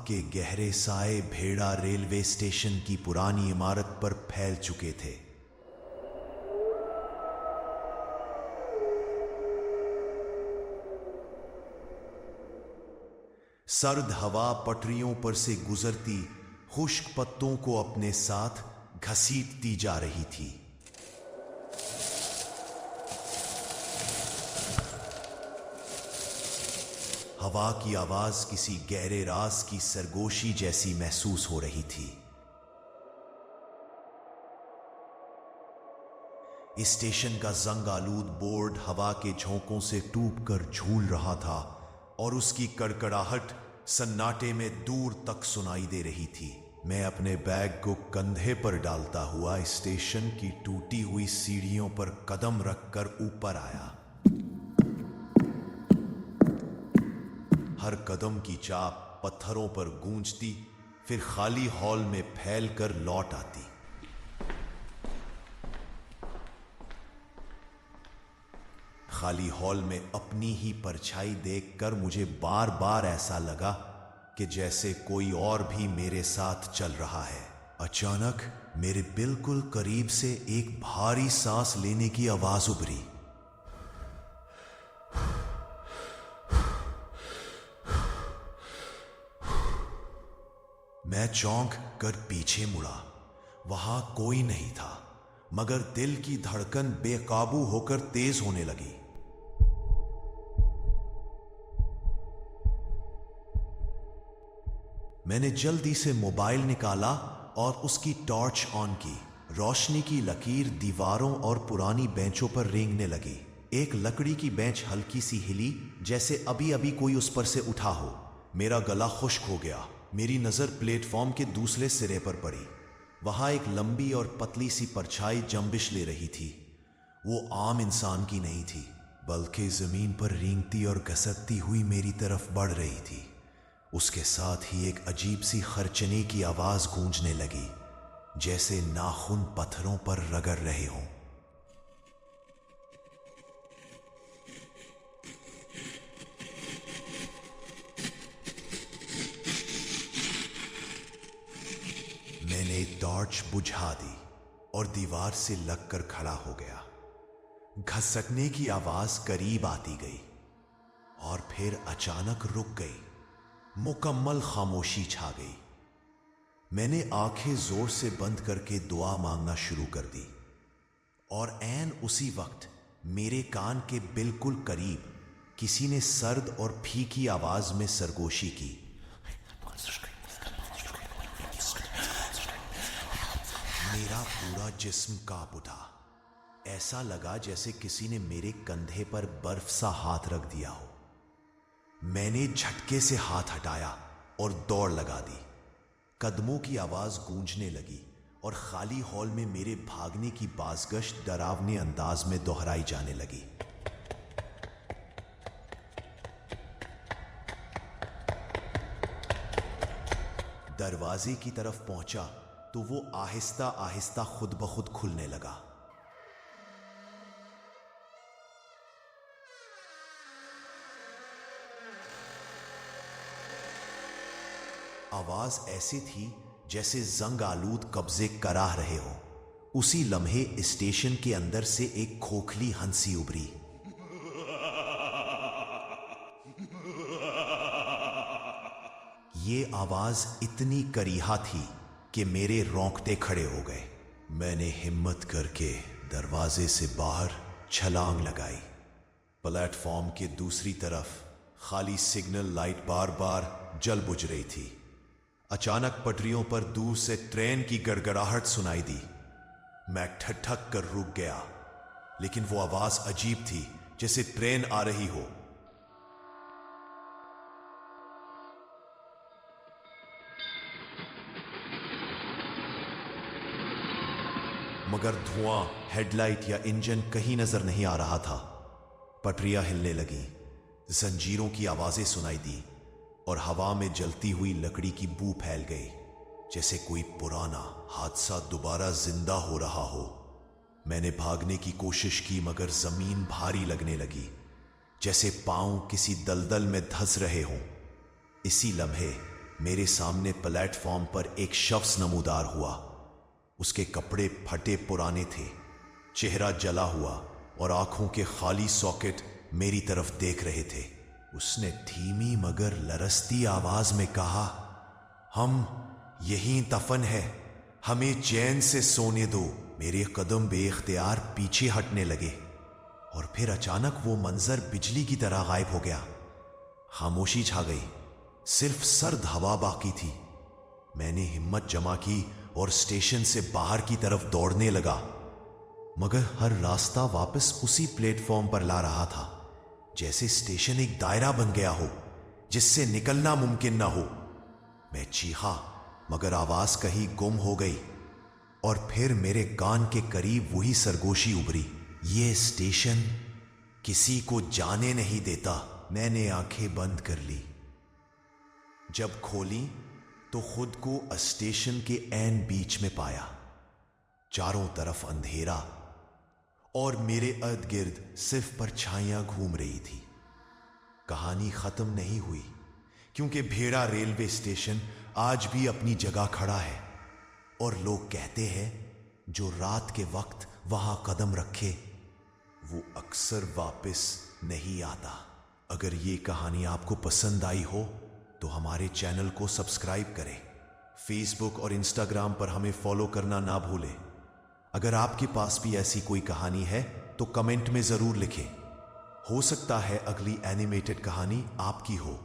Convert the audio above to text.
के गहरे साए भेड़ा रेलवे स्टेशन की पुरानी इमारत पर फैल चुके थे। सर्द हवा पटरियों पर से गुजरती खुश्क पत्तों को अपने साथ घसीटती जा रही थी। हवा की आवाज किसी गहरे राज की सरगोशी जैसी महसूस हो रही थी। स्टेशन का जंग आलूद बोर्ड हवा के झोंकों से टूटकर झूल रहा था और उसकी कड़कड़ाहट सन्नाटे में दूर तक सुनाई दे रही थी। मैं अपने बैग को कंधे पर डालता हुआ स्टेशन की टूटी हुई सीढ़ियों पर कदम रखकर ऊपर आया। हर कदम की चाप पत्थरों पर गूंजती, फिर खाली हॉल में फैलकर लौट आती। खाली हॉल में अपनी ही परछाई देखकर मुझे बार बार ऐसा लगा कि जैसे कोई और भी मेरे साथ चल रहा है। अचानक मेरे बिल्कुल करीब से एक भारी सांस लेने की आवाज उभरी। मैं चौंक कर पीछे मुड़ा। वहां कोई नहीं था, मगर दिल की धड़कन बेकाबू होकर तेज होने लगी। मैंने जल्दी से मोबाइल निकाला और उसकी टॉर्च ऑन की। रोशनी की लकीर दीवारों और पुरानी बेंचों पर रेंगने लगी। एक लकड़ी की बेंच हल्की सी हिली, जैसे अभी अभी कोई उस पर से उठा हो। मेरा गला खुश्क हो गया। मेरी नजर प्लेटफॉर्म के दूसरे सिरे पर पड़ी। वहां एक लंबी और पतली सी परछाई जंबिश ले रही थी। वो आम इंसान की नहीं थी, बल्कि जमीन पर रेंगती और घसकती हुई मेरी तरफ बढ़ रही थी। उसके साथ ही एक अजीब सी खरचने की आवाज गूंजने लगी, जैसे नाखून पत्थरों पर रगड़ रहे हों। मैंने टॉर्च बुझा दी और दीवार से लगकर खड़ा हो गया। घसकने की आवाज करीब आती गई और फिर अचानक रुक गई। मुकम्मल खामोशी छा गई। मैंने आंखें जोर से बंद करके दुआ मांगना शुरू कर दी और ऐन उसी वक्त मेरे कान के बिल्कुल करीब किसी ने सर्द और फीकी आवाज में सरगोशी की। मेरा पूरा जिस्म कांप उठा। ऐसा लगा जैसे किसी ने मेरे कंधे पर बर्फ सा हाथ रख दिया हो। मैंने झटके से हाथ हटाया और दौड़ लगा दी। कदमों की आवाज गूंजने लगी और खाली हॉल में मेरे भागने की बाज़गश्त डरावने अंदाज में दोहराई जाने लगी। दरवाजे की तरफ पहुंचा तो वो आहिस्ता आहिस्ता खुद ब खुद खुलने लगा। आवाज ऐसी थी जैसे जंग आलूद कब्जे कराह रहे हो। उसी लम्हे स्टेशन के अंदर से एक खोखली हंसी उभरी। ये आवाज इतनी करीहा थी कि मेरे रोंगटे खड़े हो गए। मैंने हिम्मत करके दरवाजे से बाहर छलांग लगाई। प्लेटफॉर्म के दूसरी तरफ खाली सिग्नल लाइट बार बार जल बुझ रही थी। अचानक पटरियों पर दूर से ट्रेन की गड़गड़ाहट सुनाई दी। मैं ठठक कर रुक गया, लेकिन वो आवाज अजीब थी, जैसे ट्रेन आ रही हो। मगर धुआं, हेडलाइट या इंजन कहीं नजर नहीं आ रहा था। पटरियां हिलने लगी, जंजीरों की आवाजें सुनाई दी और हवा में जलती हुई लकड़ी की बू फैल गई, जैसे कोई पुराना हादसा दोबारा जिंदा हो रहा हो। मैंने भागने की कोशिश की, मगर जमीन भारी लगने लगी, जैसे पांव किसी दलदल में धंस रहे हों। इसी लम्हे मेरे सामने प्लेटफॉर्म पर एक शख्स नमूदार हुआ। उसके कपड़े फटे पुराने थे, चेहरा जला हुआ और आंखों के खाली सॉकेट मेरी तरफ देख रहे थे। उसने धीमी मगर लरसती आवाज में कहा, हम यहीं दफन है, हमें चैन से सोने दो। मेरे कदम बेइख्तियार पीछे हटने लगे और फिर अचानक वो मंजर बिजली की तरह गायब हो गया। खामोशी छा गई, सिर्फ सर्द हवा बाकी थी। मैंने हिम्मत जमा की और स्टेशन से बाहर की तरफ दौड़ने लगा, मगर हर रास्ता वापस उसी प्लेटफॉर्म पर ला रहा था, जैसे स्टेशन एक दायरा बन गया हो जिससे निकलना मुमकिन ना हो। मैं चीखा, मगर आवाज कहीं गुम हो गई और फिर मेरे कान के करीब वही सरगोशी उभरी, ये स्टेशन किसी को जाने नहीं देता। मैंने आंखें बंद कर ली। जब खोली तो खुद को स्टेशन के ऐन बीच में पाया। चारों तरफ अंधेरा और मेरे इर्द गिर्द सिर्फ परछाइयां घूम रही थी। कहानी खत्म नहीं हुई, क्योंकि भेड़ा रेलवे स्टेशन आज भी अपनी जगह खड़ा है और लोग कहते हैं जो रात के वक्त वहां कदम रखे वो अक्सर वापस नहीं आता। अगर ये कहानी आपको पसंद आई हो तो हमारे चैनल को सब्सक्राइब करें। फेसबुक और इंस्टाग्राम पर हमें फॉलो करना ना भूलें। अगर आपके पास भी ऐसी कोई कहानी है तो कमेंट में जरूर लिखें। हो सकता है अगली एनिमेटेड कहानी आपकी हो।